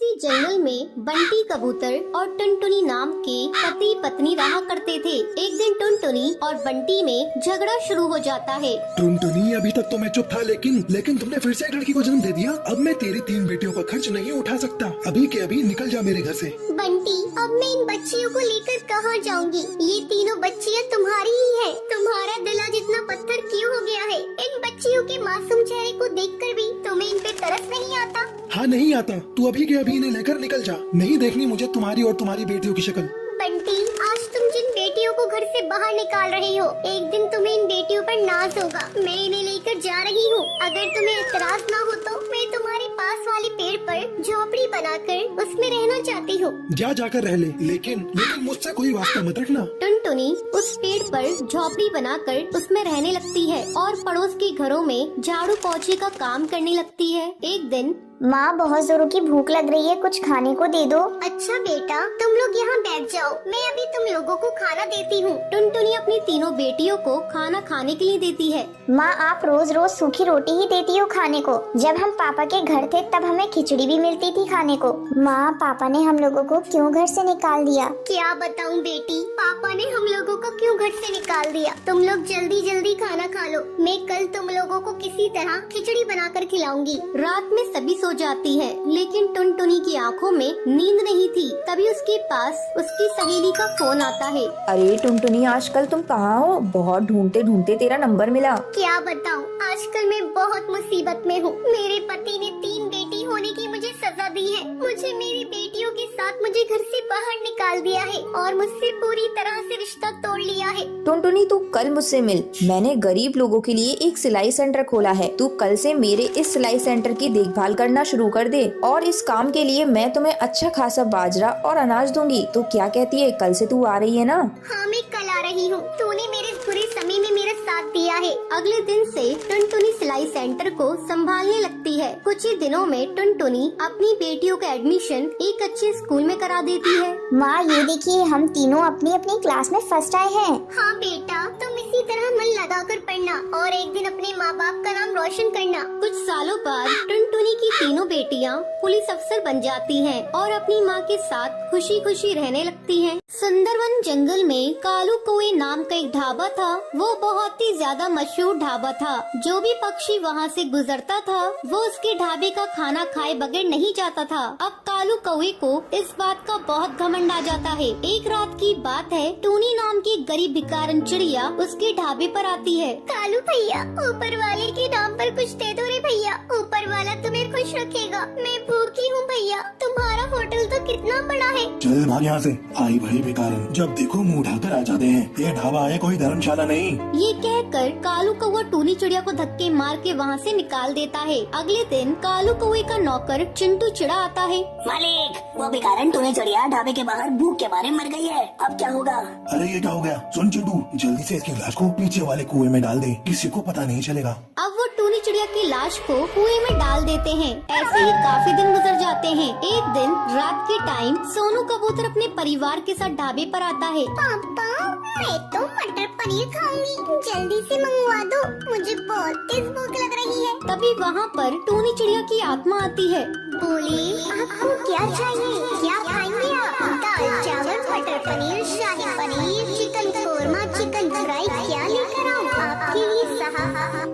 किसी जंगल में बंटी कबूतर और टुनटुनी नाम के पति पत्नी रहा करते थे। एक दिन टुनटुनी और बंटी में झगड़ा शुरू हो जाता है। टुनटुनी, अभी तक तो मैं चुप था, लेकिन तुमने फिर से एक लड़की को जन्म दे दिया। अब मैं तेरी 3 बेटियों का खर्च नहीं उठा सकता। अभी के अभी निकल जा मेरे घर से। बंटी, अब मैं इन बच्चियों को लेकर कहाँ जाऊँगी? ये तीनों बच्चियाँ तुम्हारी ही है। तुम्हारा दिल आज इतना पत्थर क्यों हो गया है? इन बच्चियों के मासूम चेहरे को देखकर भी तुम्हें इन पे तरस नहीं आता? हाँ, नहीं आता। तू अभी के अभी इन्हें लेकर निकल जा। नहीं देखनी मुझे तुम्हारी और तुम्हारी बेटियों की शक्ल। बंटी, आज तुम जिन बेटियों को घर से बाहर निकाल रहे हो, एक दिन तुम्हें इन बेटियों पर नाज होगा। मैं इन्हें लेकर जा रही हूँ। अगर तुम्हें एतराज ना हो तो मैं तुम्हारे पास वाले पेड़ पर झोपड़ी बनाकर उसमें रहना चाहती हूँ। जाकर रह ले, लेकिन मुझसे कोई वास्ता मत रखना। टुनटुनी उस पेड़ पर झोपड़ी बनाकर उसमें रहने लगती है और पड़ोस के घरों में झाड़ू पोछे का काम करने लगती है। एक दिन, माँ, बहुत जोरों की भूख लग रही है, कुछ खाने को दे दो। अच्छा बेटा, तुम लोग यहाँ बैठ जाओ, मैं अभी तुम लोगों को खाना देती हूँ। टुनटुनी अपनी तीनों बेटियों को खाना खाने के लिए देती है। माँ, आप रोज रोज सूखी रोटी ही देती हो खाने को। जब हम पापा के घर थे तब हमें खिचड़ी भी मिलती थी खाने को। माँ, पापा ने हम लोगों को क्यों घर से निकाल दिया? क्या बताऊँ बेटी, पापा ने हम लोगों को क्यों घर से निकाल दिया? तुम लोग जल्दी जल्दी खाना खा लो, मैं कल तुम लोगों को किसी तरह खिचड़ी बनाकर खिलाऊंगी। रात में सभी सो जाती है, लेकिन टुनटुनी की आंखों में नींद नहीं थी। तभी उसके पास उसकी सहेली का फोन आता है। अरे टुनटुनी, आजकल तुम कहाँ हो? बहुत ढूंढते ढूंढते तेरा नंबर मिला। क्या बताऊँ, आजकल मैं बहुत मुसीबत में हूँ। मेरे पति ने 3 बेटी होने की मुझे सजा दी है। मुझे मेरी बेटियों के साथ मुझे घर से बाहर निकाल दिया है और मुझसे पूरी तरह से रिश्ता तोड़ लिया है। टुनटुनी, तू कल मुझसे मिल। मैंने गरीब लोगों के लिए एक सिलाई सेंटर खोला है। तू कल से मेरे इस सिलाई सेंटर की देखभाल करना शुरू कर दे और इस काम के लिए मैं तुम्हें अच्छा खासा बाजरा और अनाज दूंगी। तो क्या कहती है, कल से तू आ रही है ना? हाँ, मैं कल आ रही हूँ। तूने मेरे इस बुरे समय में मेरा साथ दिया है। अगले दिन से टुनटुनी सिलाई सेंटर को संभालने लगती है। कुछ ही दिनों में टुनटुनी अपनी बेटियों का एडमिशन एक अच्छे स्कूल में करा देती है। माँ, ये देखिए, हम तीनों अपनी अपनी क्लास में फर्स्ट आए हैं। हाँ बेटा, तुम इसी तरह मन लगाकर पढ़ना और एक दिन अपने माँ बाप का नाम रोशन करना। कुछ सालों बाद टुनटुनी की तीनों बेटियाँ पुलिस अफसर बन जाती हैं और अपनी माँ के साथ खुशी खुशी रहने लगती हैं। सुंदरवन जंगल में कालू कौवे नाम का एक ढाबा था। वो बहुत ही ज्यादा मशहूर ढाबा था। जो भी पक्षी वहाँ से गुजरता था वो उसके ढाबे का खाना खाए बगैर नहीं जाता था। अब कालू कौवे को इस बात का बहुत घमंड आ जाता है। एक रात की बात है, टूनी नाम की एक गरीब भिखारन चिड़िया उसके ढाबे पर आती है। कालू भैया, ऊपर वाले के नाम पर कुछ दे दो रे भैया, ऊपर वाला तुम्हें खुश रखेगा। मैं भूखी हूँ भैया, तुम्हारा होटल तो कितना बड़ा है। चल भाग यहाँ से, आई भरी बेकारन। जब देखो मुंह उठाकर आ जाते हैं। ये ढाबा है, कोई धर्मशाला नहीं। ये कहकर कालू कौवा टूनी चिड़िया को धक्के मार के वहाँ से निकाल देता है। अगले दिन कालू कौवे का नौकर चिंटू चिड़ा आता है। मालिक, वो बेकारन टूनी चिड़िया ढाबे के बाहर भूख के मारे मर गई है। अब क्या होगा? अरे ये क्या हो गया? सुन चिंटू, जल्दी से इसकी लाश को पीछे वाले कुएं में डाल दे, किसी को पता नहीं चलेगा। अब वो टूनी चिड़िया की लाश को कुएं में डाल देते हैं। ऐसे ही काफी दिन गुजर जाते हैं। एक दिन रात के टाइम सोनू कबूतर अपने परिवार के साथ ढाबे पर आता है। पापा, मैं तो मटर पनीर खाऊंगी, जल्दी से मंगवा दो, मुझे बहुत तेज भूख लग रही है। तभी वहाँ पर टूनी चिड़िया की आत्मा आती है। बोली, आपको क्या चाहिए? क्या खाएंगे आप? दाल चावल, matar paneer, shahi paneer, chicken korma, chicken fry, क्या लेकर आऊँ आपके लिए साहब?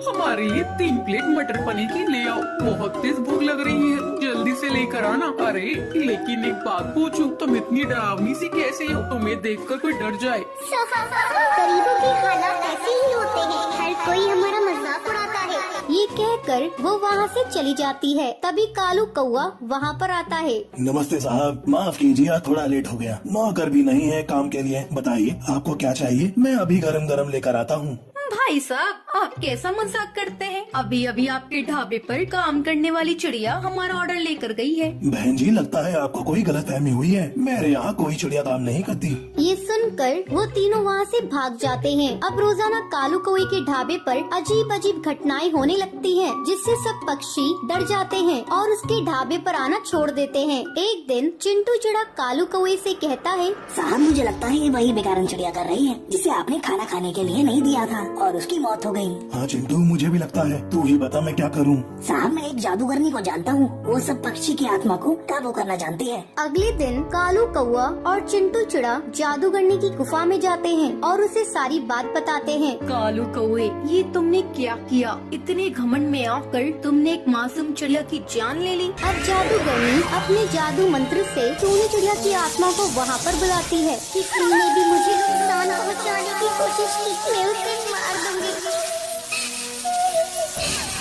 हमारे लिए 3 प्लेट मटर पनीर की ले आओ, बहुत तेज भूख लग रही है, जल्दी से लेकर आना। अरे लेकिन एक बात पूछूं, तुम इतनी डरावनी सी कैसे हो? तुम्हें देखकर कोई डर जाए। गरीबों के हालात ऐसे ही होते हैं, हर कोई हमारा मजाक उड़ाता है। ये कहकर वो वहाँ से चली जाती है। तभी कालू कौवा वहाँ पर आता है। नमस्ते साहब, माफ कीजिए, थोड़ा लेट हो गया। नौकर भी नहीं है काम के लिए। बताइए आपको क्या चाहिए? मैं अभी गरम गरम लेकर आता हूँ। भाई साहब, आप कैसा मजाक करते हैं? अभी अभी आपके ढाबे पर काम करने वाली चिड़िया हमारा ऑर्डर लेकर गई है। बहन जी, लगता है आपको कोई गलतफहमी हुई है। मेरे यहाँ कोई चिड़िया काम नहीं करती। ये सुनकर वो तीनों वहाँ से भाग जाते हैं। अब रोजाना कालू कौवे के ढाबे पर अजीब अजीब घटनाएं होने लगती हैं, जिससे सब पक्षी डर जाते हैं और उसके ढाबे पर आना छोड़ देते हैं। एक दिन चिंटू चिड़ा कालू कौवे से कहता है, साहब मुझे लगता है ये वही बेकारन चिड़िया कर रही है जिसे आपने खाना खाने के लिए नहीं दिया था और उसकी मौत हो गई। हाँ चिंटू, मुझे भी लगता है। तू ही बता मैं क्या करूँ। साहब मैं एक जादूगरनी को जानता हूँ, वो सब पक्षी की आत्मा को काबू करना जानती है। अगले दिन कालू कौवा और चिंटू चिड़ा जादूगरनी की गुफा में जाते हैं और उसे सारी बात बताते हैं। कालू कौवे, ये तुमने क्या किया? इतने घमंड में आकर तुमने एक मासूम चिड़िया की जान ले ली। अब जादूगरनी अपने जादू मंत्र से टूनी चिड़िया की आत्मा को वहाँ पर बुलाती है। किसी ने भी मुझे नुकसान पहुँचाने की कोशिश की, मैं उसे मार दूंगी।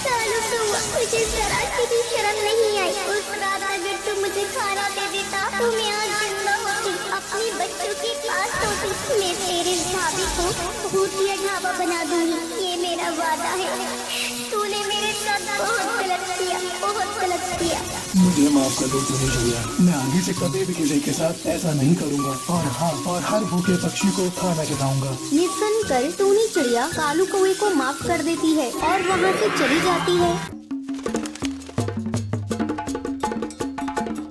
कालू कौवा, मुझे जरा सी भी शर्म नहीं आई। उस रात अगर तुम मुझे खाना दे देता तो मैं आज जिंदा होती, अपने बच्चों के पास होती। मैं तेरे ढाबे को भूतिया ढाबा बना दूंगी, ये मेरा वादा है। तूने मेरे साथ बहुत गलत किया, बहुत गलत किया। मुझे माफ कर दो टूनी चिड़िया, मैं आगे से कभी भी किसी के साथ ऐसा नहीं करूँगा। और हाँ, और हर भूखे पक्षी को खाना खिलाऊंगा। ये सुनकर टूनी चिड़िया कालू कौवे को माफ कर देती है और वहाँ से चली जाती है।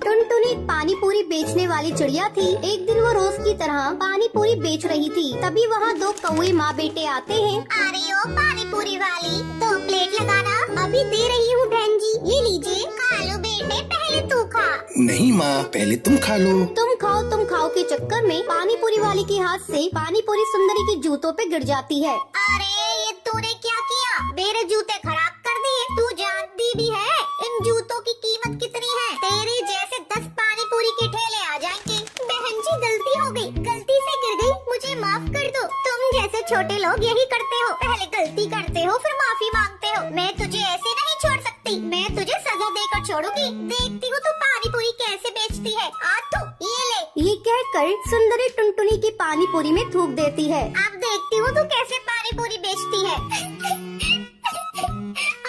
टुनटुनी पानी पूरी बेचने वाली चिड़िया थी। एक दिन वो रोज की तरह पानी पूरी बेच रही थी। तभी वहाँ दो कौवे माँ बेटे आते हैं। अरे ओ पानी पूरी वाली, 2 प्लेट लगाना। अभी दे रही हूँ बहन जी, ये लीजिए। कालू बेटे पहले तू खा। नहीं माँ, पहले तुम खा लो। तुम खाओ के चक्कर में पानी पूरी वाली के हाथ से पानी पूरी सुंदरी के जूतों पे गिर जाती है। अरे ये तूने क्या किया? मेरे जूते खराब कर दिए। तू जानती भी है इन जूतों की कीमत कितनी है? तेरे जैसे 10 पानी पूरी के ठेले आ जाएंगे। बहन जी गलती हो गई, गलती से गिर गई, मुझे माफ कर दो। तुम जैसे छोटे लोग यही करते हो, पहले गलती करते हो फिर माफी मांगते हो। मैं तुझे ऐसे नहीं छोड़ सकती, मैं तुझे सजा देकर छोड़ूंगी। देखती हूँ तू पानी पूरी कैसे बेचती है। आज तू ये ले। ये कहकर सुंदरी टुनटुनी की पानी पूरी में थूक देती है। अब देखती हूँ तू कैसे पानी पूरी बेचती है।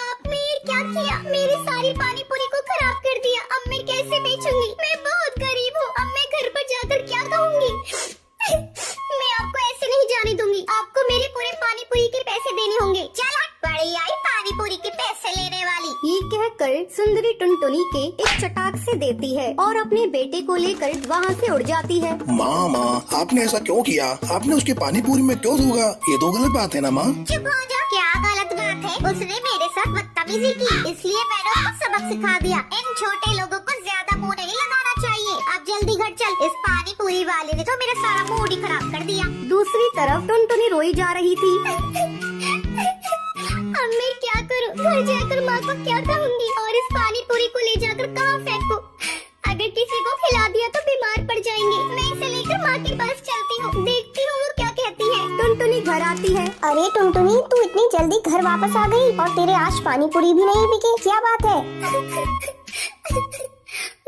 आपने ये क्या किया? मेरी सारी पानी पूरी को खराब कर दिया। अब मैं कैसे बेचूंगी? मैं बहुत गरीब हूँ, अब मैं घर पर जाकर क्या कहूँगी? मैं आपको ऐसे नहीं जाने दूंगी। आपको मेरे पूरे पानी पूरी के पैसे देने होंगे। चल हट, बड़ी आई पानी पूरी के पैसे लेने वाली। ये कहकर सुंदरी टुनटुनी के एक चटाक से देती है और अपने बेटे को लेकर वहाँ से उड़ जाती है। माँ, आपने ऐसा क्यों किया? आपने उसके पानी पूरी में क्यों धोगा? ये तो गलत बात है ना माँ। चुप हो जा। क्या गलत बात है? उसने मेरे साथ बदतमीजी की, इसलिए मैंने उसको सबक सिखा दिया। इन छोटे लोगों को ज्यादा मुंह नहीं लगाना चाहिए। अब जल्दी घर चल। इस पानी पूरी वाले ने तो मेरा सारा मूड ही खराब कर दिया। दूसरी तरफ टुनटुनी रोई जा रही थी। अब मैं क्या करूं? घर जाकर माँ को क्या कहूँगी? और इस पानी पूरी को ले जाकर कहाँ फेंकूं? अगर किसी को खिला दिया तो बीमार पड़ जाएंगे। मैं इसे लेकर माँ के पास चलती हूँ, देखती हूँ वो क्या कहती है। टुनटुनी घर आती है। अरे टुनटुनी, तू इतनी जल्दी घर वापस आ गई और तेरे आज पानी पूरी भी नहीं बिकी, क्या बात है?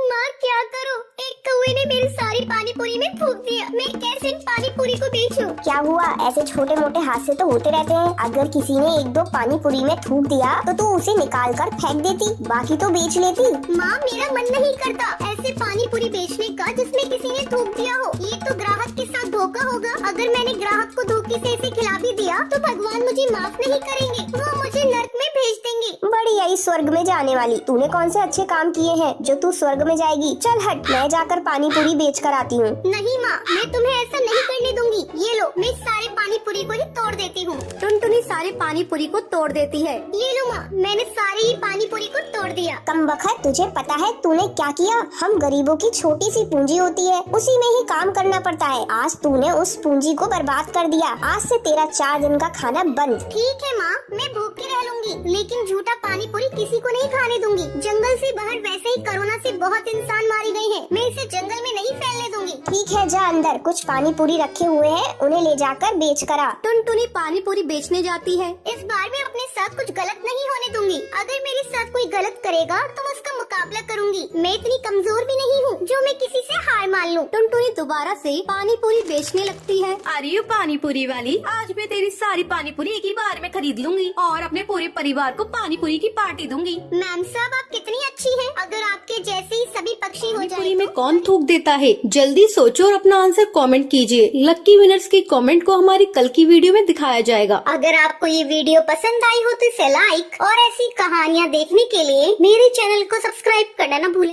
माँ क्या करूं? एक कौवे ने मेरी सारी पानी पूरी में थूक दिया। मैं कैसे इन पानी पूरी को बेचूं? क्या हुआ? ऐसे छोटे मोटे हादसे तो होते रहते हैं। अगर किसी ने 1-2 पानी पूरी में थूक दिया तो तू उसे निकाल कर फेंक देती, बाकी तो बेच लेती। माँ मेरा मन नहीं करता ऐसे पानी पूरी बेचने का जिसमें किसी ने थूक दिया हो। ये तो ग्राहक के साथ धोखा होगा। अगर मैंने ग्राहक को धोखे से इसे खिला भी दिया तो भगवान मुझे माफ नहीं करेंगे, वो मुझे नर्क में भेज देंगे। बड़ी आई स्वर्ग में जाने वाली, तूने कौन से अच्छे काम किए हैं जो तू स्वर्ग में जाएगी? चल हट, मैं जाकर पानी पूरी बेच कर आती हूँ। नहीं माँ, मैं तुम्हें ऐसा नहीं करने दूंगी। ये लो, मैं सारे पानी पूरी को ही तोड़ देती हूँ। टुनटुनी सारे पानी पूरी को तोड़ देती है। ये लो माँ, मैंने सारी ही पानी पूरी को तोड़ दिया। कमबख्त, तुझे पता है तूने क्या किया? हम गरीबों की छोटी सी पूंजी होती है, उसी में ही काम करना पड़ता है। आज तूने उस पूंजी को बर्बाद कर दिया। आज से तेरा 4 दिन का खाना बंद। ठीक है माँ, मैं भूखी रह लूंगी, लेकिन झूठा पानी पूरी किसी को नहीं खाने दूंगी। जंगल से बाहर वैसे ही कोरोना से बहुत इंसान मारे गए हैं, मैं इसे जंगल में नहीं फैलने दूंगी। ठीक है, जा अंदर, कुछ पानी पूरी रखे हुए हैं, उन्हें ले जाकर बेच कर आ। टुनटुनी पानी पूरी बेचने जाती है। इस बार मैं अपने साथ कुछ गलत नहीं होने दूंगी। अगर मेरे साथ कोई गलत करेगा तो मैं उसका मुकाबला मुकाबला करूंगी। मैं इतनी कमजोर भी नहीं हूँ जो मैं किसी से हार मान लूं। टुनटुनी दोबारा से पानी पूरी बेचने लगती है। अरे ये पानी पूरी वाली, आज मैं तेरी सारी पानी पूरी एक ही बार में खरीद लूंगी और अपने पूरे परिवार को पानी पूरी की पार्टी दूंगी। मैम साहब आप कितनी अच्छी हैं। अगर आपके जैसे ही सभी पक्षी हो पानी जाए पूरी में कौन थूक देता है? जल्दी सोचो और अपना आंसर कमेंट कीजिए। लकी विनर्स के कमेंट को हमारी कल की वीडियो में दिखाया जाएगा। अगर आपको ये वीडियो पसंद आई हो तो इसे लाइक और ऐसी कहानियाँ देखने के लिए मेरे चैनल को सब्सक्राइब करना न भूलें।